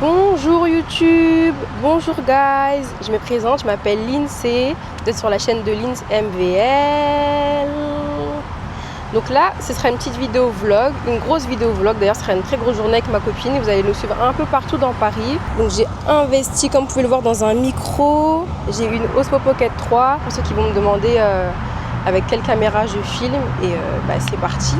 Bonjour YouTube, bonjour guys, je me présente, je m'appelle Lindsay, vous êtes sur la chaîne de Lindsay MVL. Donc là, ce sera une petite vidéo vlog, une grosse vidéo vlog, d'ailleurs ce sera une très grosse journée avec ma copine, vous allez nous suivre un peu partout dans Paris. Donc j'ai investi, comme vous pouvez le voir, dans un micro, j'ai une Osmo Pocket 3, pour ceux qui vont me demander avec quelle caméra je filme, et c'est parti.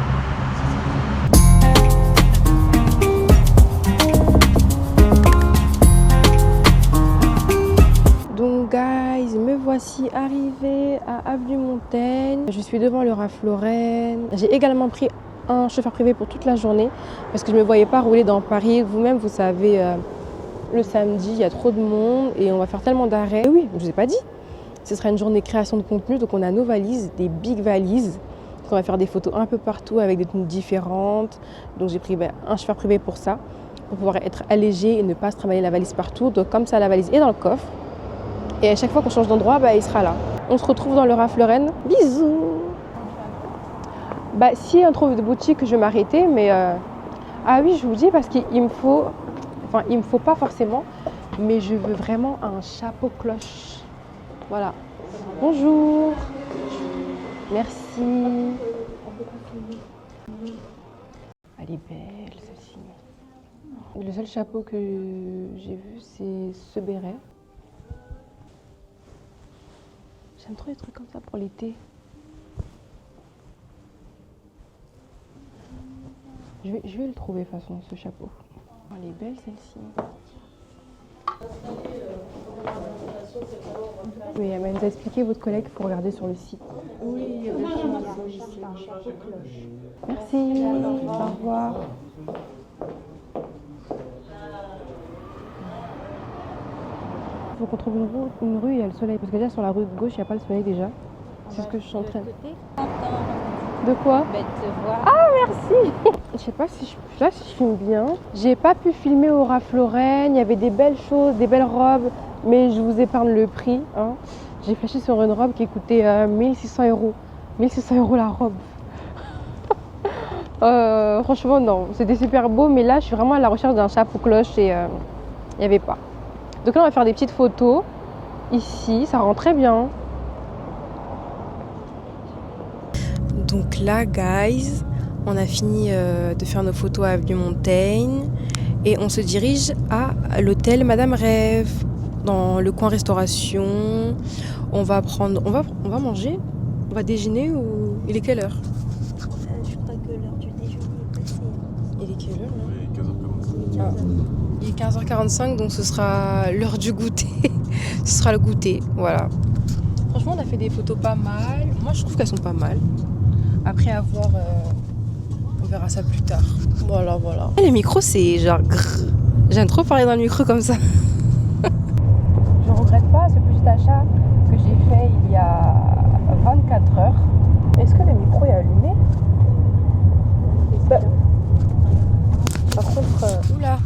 Guys, me voici arrivée à Avenue Montaigne. Je suis devant le Ralph Lauren. J'ai également pris un chauffeur privé pour toute la journée parce que je ne me voyais pas rouler dans Paris. Vous-même, vous savez, le samedi, il y a trop de monde et on va faire tellement d'arrêts. Oui, je ne vous ai pas dit. Ce sera une journée création de contenu. Donc on a nos valises, des big valises. Donc on va faire des photos un peu partout avec des tenues différentes. Donc j'ai pris un chauffeur privé pour ça, pour pouvoir être allégé et ne pas se trimballer la valise partout. Donc comme ça, la valise est dans le coffre. Et à chaque fois qu'on change d'endroit, il sera là. On se retrouve dans le Ralph Lauren. Bisous. Si on trouve des boutiques, je vais m'arrêter. Mais ah oui, je vous dis parce qu'il me faut... Enfin, il me faut pas forcément. Mais je veux vraiment un chapeau cloche. Voilà. Bonjour. Merci. Elle est belle, celle-ci. Le seul chapeau que j'ai vu, c'est ce béret. J'aime trop les trucs comme ça pour l'été. Je vais le trouver de toute façon, ce chapeau. Oh, elle est belle celle-ci. Oui, elle m'a expliqué votre collègue, il faut regarder sur le site. Oui, il y a des choses ici, un chapeau cloche. Merci, au revoir. Il faut qu'on trouve une rue et il y a le soleil. Parce que déjà sur la rue de gauche, il n'y a pas le soleil déjà. C'est ce que je suis en train de... De quoi? Te voir. Ah, merci. Je sais pas si je filme bien. J'ai pas pu filmer au Ralph Lauren. Il y avait des belles choses, des belles robes. Mais je vous épargne le prix. Hein. J'ai flashé sur une robe qui coûtait 1600 €. 1600 € la robe. Franchement, non. C'était super beau. Mais là, je suis vraiment à la recherche d'un chapeau cloche et il n'y avait pas. Donc là, on va faire des petites photos. Ici, ça rend très bien. Donc là, guys, on a fini de faire nos photos à Avenue Montaigne et on se dirige à l'hôtel Madame Rêve, dans le coin restauration. On va manger, on va déjeuner ou il est quelle heure? Je crois que l'heure du déjeuner est passée. Il est quelle heure là? Il est 15h45. Il est 15h45, donc ce sera l'heure du goûter. Ce sera le goûter, voilà. Franchement, on a fait des photos pas mal. Moi, je trouve qu'elles sont pas mal. Après avoir, on verra ça plus tard. Voilà. Les micros, c'est genre grrr. J'aime trop parler dans le micro comme ça. Je regrette pas ce petit achat que j'ai fait il y a 24 heures. Est-ce que le micro est allumé? Par contre, oula.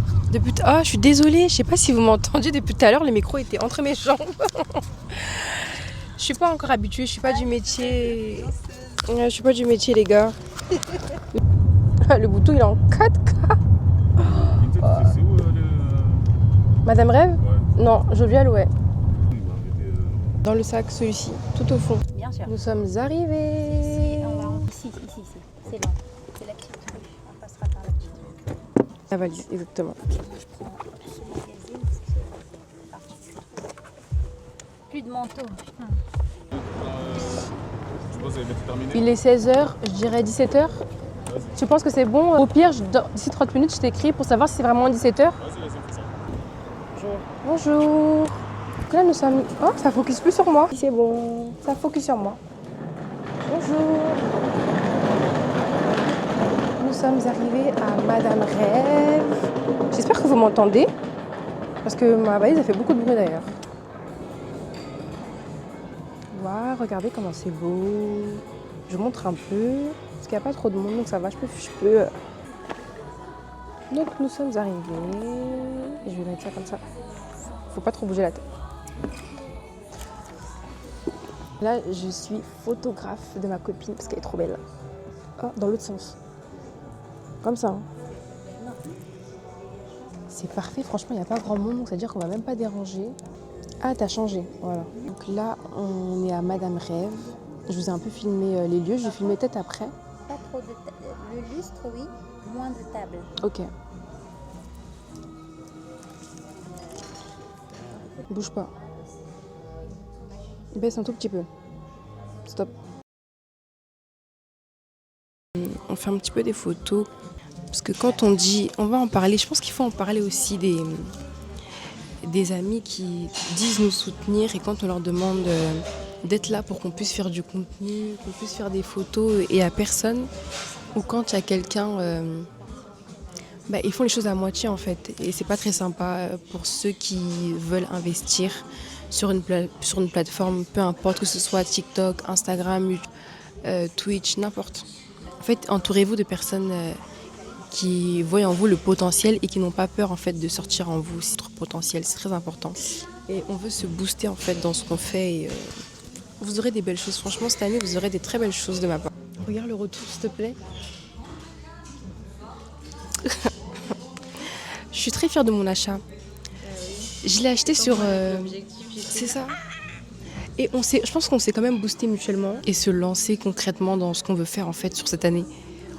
Ah, je suis désolée. Je sais pas si vous m'entendiez depuis tout à l'heure. Le micro était entre mes jambes. Je suis pas encore habituée. Je suis pas du métier. Je suis pas du métier, les gars. Le bouton, il est en 4K. C'est où Madame Rêve? Ouais. Non, Jovial, ouais. Dans le sac, celui-ci, tout au fond. Bien sûr. Nous sommes arrivés. On va ici. C'est là. C'est la petite rue. On passera par la petite rue. La valise, exactement. Ok, moi je prends ce magazine parce que c'est parti. Plus de manteau, putain. Je pense que ça va être terminé. Il est 16h, je dirais 17h. Tu penses que c'est bon? Au pire, d'ici 30 minutes, je t'écris pour savoir si c'est vraiment 17h. Vas-y, on fait ça. Bonjour. Donc là, nous sommes... Oh, ça focus plus sur moi. C'est bon, ça focus sur moi. Bonjour. Nous sommes arrivés à Madame Rêve. J'espère que vous m'entendez. Parce que ma valise a fait beaucoup de bruit d'ailleurs. Waouh, regardez comment c'est beau. Je vous montre un peu. Parce qu'il n'y a pas trop de monde, donc ça va, je peux... Donc nous sommes arrivés. Et je vais mettre ça comme ça. Faut pas trop bouger la tête. Là, je suis photographe de ma copine parce qu'elle est trop belle. Oh, dans l'autre sens. Comme ça. Hein. C'est parfait, franchement, il n'y a pas grand monde, donc c'est-à-dire qu'on va même pas déranger. Ah, t'as changé, voilà. Donc là, on est à Madame Rêve. Je vous ai un peu filmé les lieux, je vais filmer peut-être après. Pas trop de le lustre, oui, moins de table. Ok. Bouge pas. Baisse un tout petit peu. Stop. On fait un petit peu des photos. Parce que quand on dit, on va en parler, je pense qu'il faut en parler aussi des amis qui disent nous soutenir et quand on leur demande d'être là pour qu'on puisse faire du contenu, qu'on puisse faire des photos et à personne, ou quand il y a quelqu'un, ils font les choses à moitié en fait et c'est pas très sympa pour ceux qui veulent investir sur une plateforme, peu importe que ce soit TikTok, Instagram, YouTube, Twitch, n'importe. En fait, entourez-vous de personnes qui voient en vous le potentiel et qui n'ont pas peur en fait de sortir en vous votre potentiel, c'est très important. Et on veut se booster en fait dans ce qu'on fait et vous aurez des belles choses. Franchement, cette année, vous aurez des très belles choses de ma part. Regarde le retour, s'il te plaît. Je suis très fière de mon achat. Je l'ai acheté sur... c'est ça. Et je pense qu'on s'est quand même boosté mutuellement et se lancer concrètement dans ce qu'on veut faire en fait sur cette année.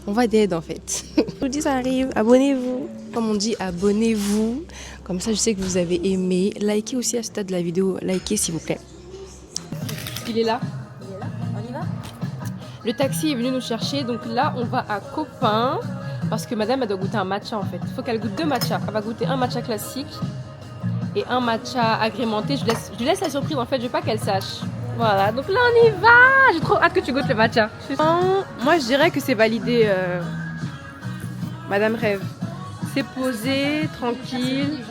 On va d'aide en fait. Je vous dis ça arrive, abonnez-vous. Comme on dit, abonnez-vous. Comme ça, je sais que vous avez aimé. Likez aussi à ce stade de la vidéo. Likez s'il vous plaît. Il est là. Il est là, on y va? Le taxi est venu nous chercher. Donc là, on va à Copain. Parce que madame, elle doit goûter un matcha en fait. Il faut qu'elle goûte 2 matchas. Elle va goûter un matcha classique et un matcha agrémenté. Je lui laisse la surprise en fait. Je veux pas qu'elle sache. Voilà, donc là on y va. J'ai trop hâte que tu goûtes le matcha. Moi je dirais que c'est validé, Madame Rêve. C'est posé, tranquille.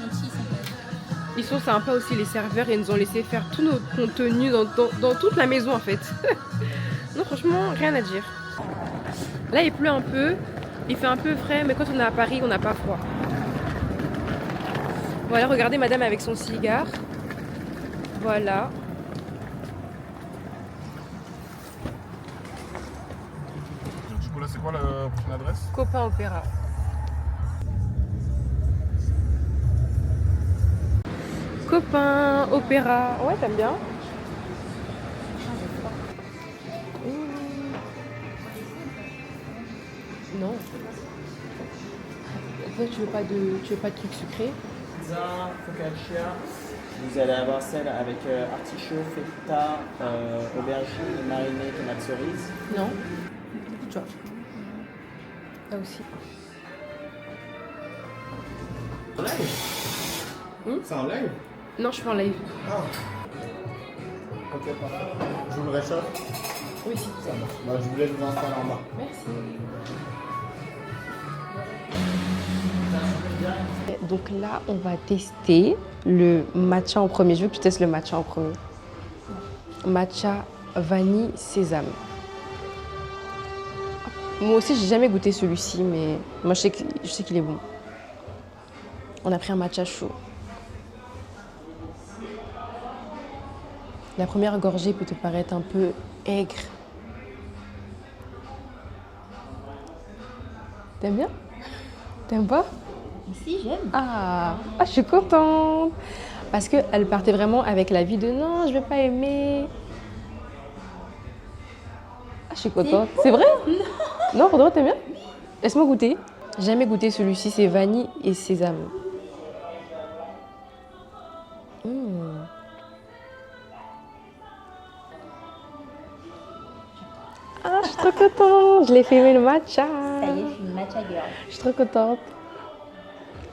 Ils sont sympas aussi les serveurs et ils nous ont laissé faire tout notre contenu dans toute la maison en fait. Non franchement rien à dire. Là il pleut un peu, il fait un peu frais mais quand on est à Paris on n'a pas froid. Voilà, regardez madame avec son cigare. Voilà. Du coup, là, c'est quoi la prochaine adresse? Copain Opéra. Copain Opéra. Ouais, t'aimes bien? Non. Toi, tu veux pas de trucs sucrés? Pizza, focaccia. Vous allez avoir celle avec artichaut, feta, aubergine, marinée, tomate cerise. Non. Tu vois. Là aussi. En live? C'est en live? Non, je fais en live. Ah. Ok, parfait. Je vous le réchauffe? Oui, si. Ça marche. Bah, je voulais vous installer en bas. Merci. Donc là, on va tester le matcha en premier. Je veux que tu testes le matcha en premier. Matcha vanille sésame. Moi aussi, j'ai jamais goûté celui-ci, mais moi, je sais qu'il est bon. On a pris un matcha chaud. La première gorgée peut te paraître un peu aigre. T'aimes bien? T'aimes pas? Si, j'aime. Ah, je suis contente. Parce qu'elle partait vraiment avec la vie de non, je vais pas aimer. Ah, je suis contente. C'est vrai? Non, pour de vrai, t'aimes bien? Laisse-moi goûter. J'ai jamais goûté celui-ci, c'est vanille et sésame. Ah, je suis trop contente. Je l'ai fait aimer le matcha. Ça y est, je suis une matcha girl. Je suis trop contente.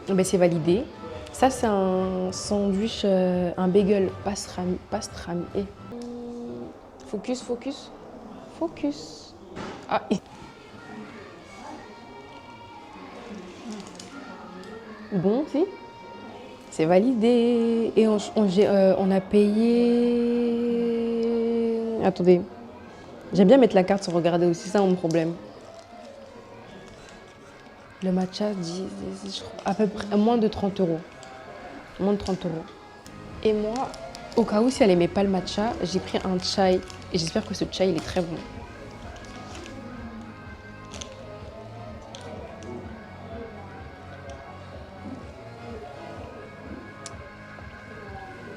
Ben, c'est validé. Ça, c'est un sandwich, un bagel pastrami. Focus, focus, focus. Ah, bon, si. C'est validé. Et on a payé... Attendez. J'aime bien mettre la carte sans regarder aussi, c'est ça mon problème. Le matcha, à peu près moins de 30 €. Moins de 30 €. Et moi, au cas où si elle n'aimait pas le matcha, j'ai pris un chai. Et j'espère que ce chai, il est très bon.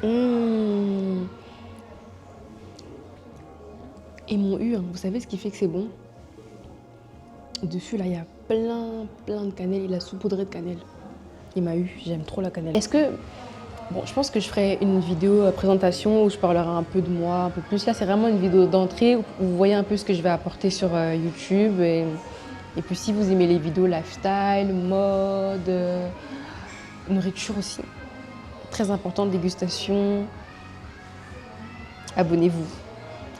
Mmh. Et mon U, hein, vous savez ce qui fait que c'est bon? Dessus, là, il y a plein de cannelle. Il a saupoudré de cannelle. Il m'a eu, j'aime trop la cannelle. Est-ce que... Bon, je pense que je ferai une vidéo présentation où je parlerai un peu de moi, un peu plus. Là, c'est vraiment une vidéo d'entrée où vous voyez un peu ce que je vais apporter sur YouTube. Et puis, si vous aimez les vidéos lifestyle, mode, nourriture aussi, très important, dégustation, abonnez-vous.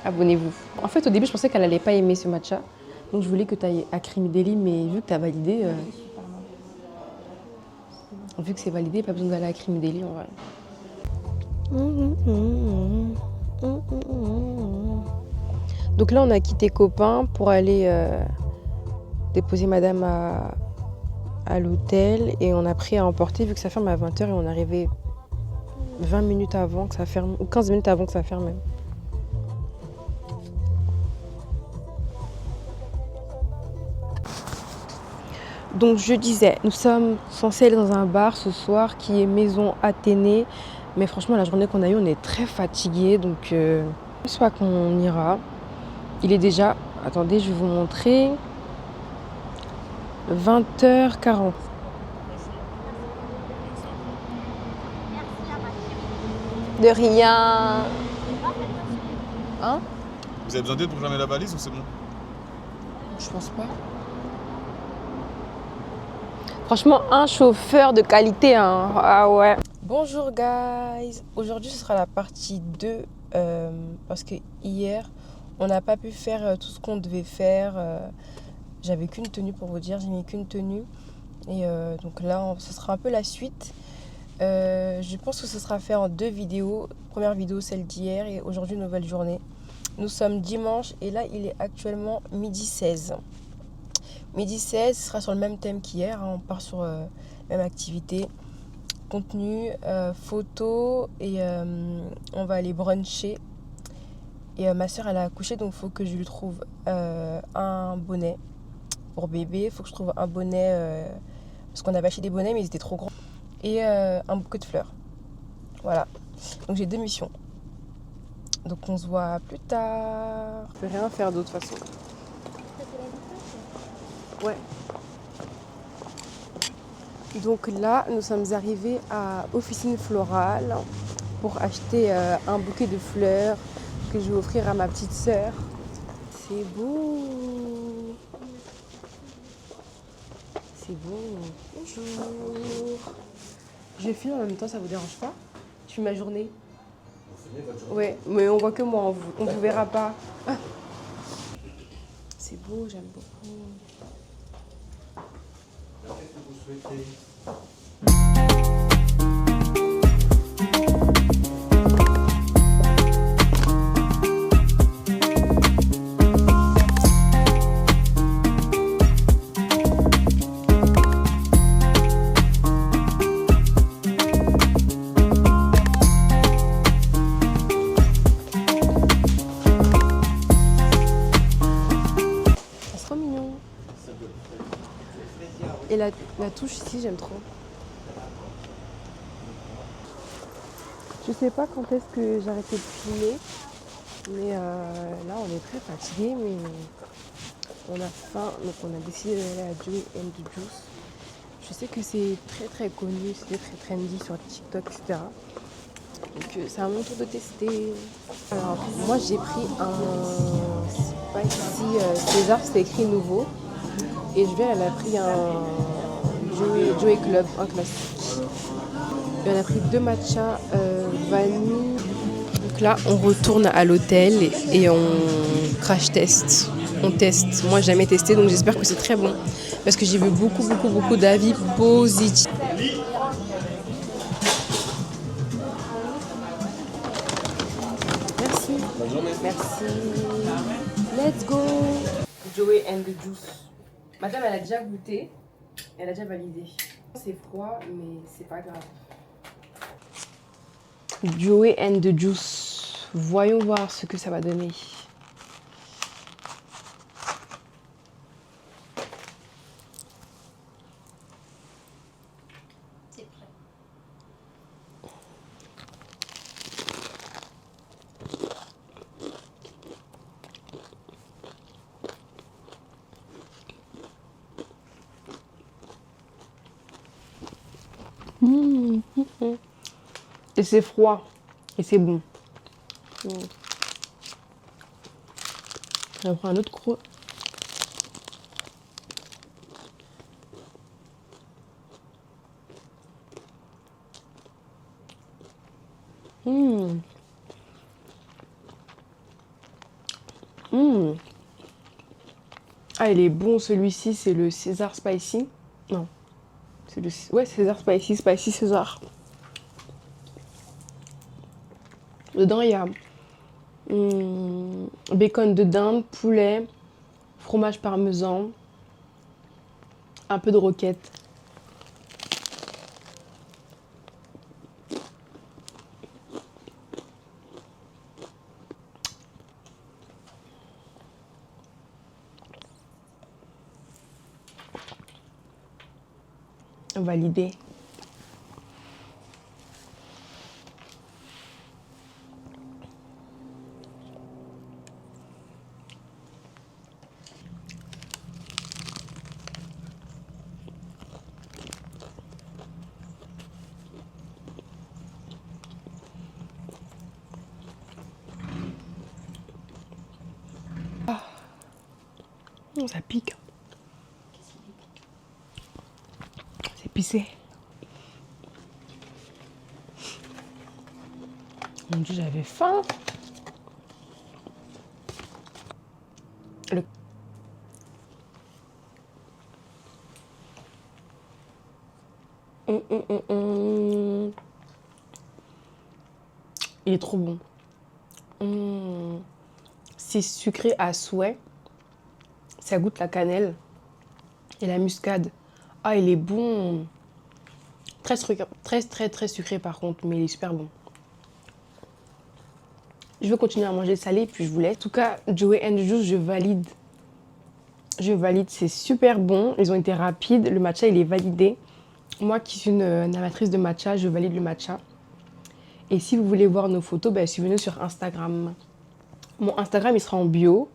Abonnez-vous. En fait, au début, je pensais qu'elle allait pas aimer ce matcha. Donc, je voulais que tu ailles à Creamy Deli, mais vu que tu as validé, vu que c'est validé, pas besoin d'aller à Creamy Deli en vrai. Donc là, on a quitté Copain pour aller déposer madame à l'hôtel. Et on a pris à emporter, vu que ça ferme à 20h, et on est arrivé 20 minutes avant que ça ferme, ou 15 minutes avant que ça ferme même. Donc je disais, nous sommes censés aller dans un bar ce soir qui est Maison Athénée. Mais franchement, la journée qu'on a eue, on est très fatigués. Donc je pense pas qu'on ira. Il est déjà, attendez, je vais vous montrer, 20h40. De rien. Hein? Vous avez besoin d'aide pour fermer la valise ou c'est bon? Je pense pas. Franchement, un chauffeur de qualité, hein. Ah ouais. Bonjour guys. Aujourd'hui, ce sera la partie 2 parce que hier, on n'a pas pu faire tout ce qu'on devait faire. J'avais qu'une tenue pour vous dire, j'ai mis qu'une tenue. Et donc là, ce sera un peu la suite. Je pense que ce sera fait en 2 vidéos. Première vidéo, celle d'hier, et aujourd'hui, nouvelle journée. Nous sommes dimanche et là, il est actuellement midi 16. Midi 16, ce sera sur le même thème qu'hier. Hein. On part sur la même activité. Contenu, photo, et on va aller bruncher. Et ma soeur, elle a accouché, donc il faut que je lui trouve un bonnet pour bébé. Il faut que je trouve un bonnet, parce qu'on avait acheté des bonnets, mais ils étaient trop grands. Et un bouquet de fleurs. Voilà. Donc j'ai 2 missions. Donc on se voit plus tard. Je peux rien faire d'autre de toute façon. Ouais. Donc là, nous sommes arrivés à Officine Florale pour acheter un bouquet de fleurs que je vais offrir à ma petite sœur. C'est beau. C'est beau. Bonjour. Je filme en même temps, ça vous dérange pas? Je filme ma journée. Ouais, mais on voit que moi, on vous verra pas. C'est beau, j'aime beaucoup. Qu'est-ce que vous souhaitez? C'est trop mignon. Et la touche ici, j'aime trop. Je sais pas quand est-ce que j'ai arrêté de filmer, mais là on est très fatigué, mais on a faim, donc on a décidé d'aller à Joey and the Juice. Je sais que c'est très connu, c'est très trendy sur TikTok, etc. Donc c'est à mon tour de tester. Alors moi j'ai pris un spicy César, c'était écrit nouveau. Et Juliette, elle a pris un Joey Club, un classique. Et on a pris 2 matchas vanille. Donc là, on retourne à l'hôtel et on crash test. On teste. Moi, j'ai jamais testé, donc j'espère que c'est très bon. Parce que j'ai vu beaucoup d'avis positifs. Merci. Bonne journée. Merci. Let's go. Joey and the Juice. Madame, elle a déjà goûté. Elle a déjà validé. C'est froid, mais c'est pas grave. Joey and the Juice. Voyons voir ce que ça va donner. C'est prêt. Et c'est froid. Et c'est bon. On prend un autre croc. Ah, il est bon celui-ci, c'est le César Spicy. Non, c'est le... Ouais, César Spicy, Spicy César. Dedans, il y a bacon de dinde, poulet, fromage parmesan, un peu de roquette. Validé. Ça pique. C'est épicé. Mon Dieu, j'avais faim. Il est trop bon. C'est sucré à souhait. Ça goûte la cannelle et la muscade. Ah, il est bon. Très sucré par contre, mais il est super bon. Je veux continuer à manger salé, puis je vous laisse. En tout cas, Joey and Juice, je valide. Je valide, c'est super bon. Ils ont été rapides. Le matcha, il est validé. Moi qui suis une amatrice de matcha, je valide le matcha. Et si vous voulez voir nos photos, ben, suivez-nous sur Instagram. Mon Instagram, il sera en bio.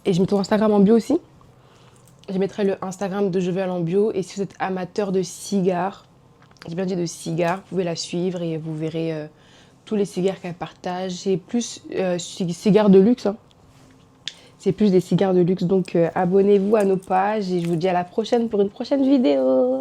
Et je mets ton Instagram en bio aussi. Je mettrai le Instagram de Jovial en bio. Et si vous êtes amateur de cigares, j'ai bien dit de cigares, vous pouvez la suivre et vous verrez tous les cigares qu'elle partage. C'est plus cigares de luxe. Hein. C'est plus des cigares de luxe. Donc abonnez-vous à nos pages et je vous dis à la prochaine pour une prochaine vidéo.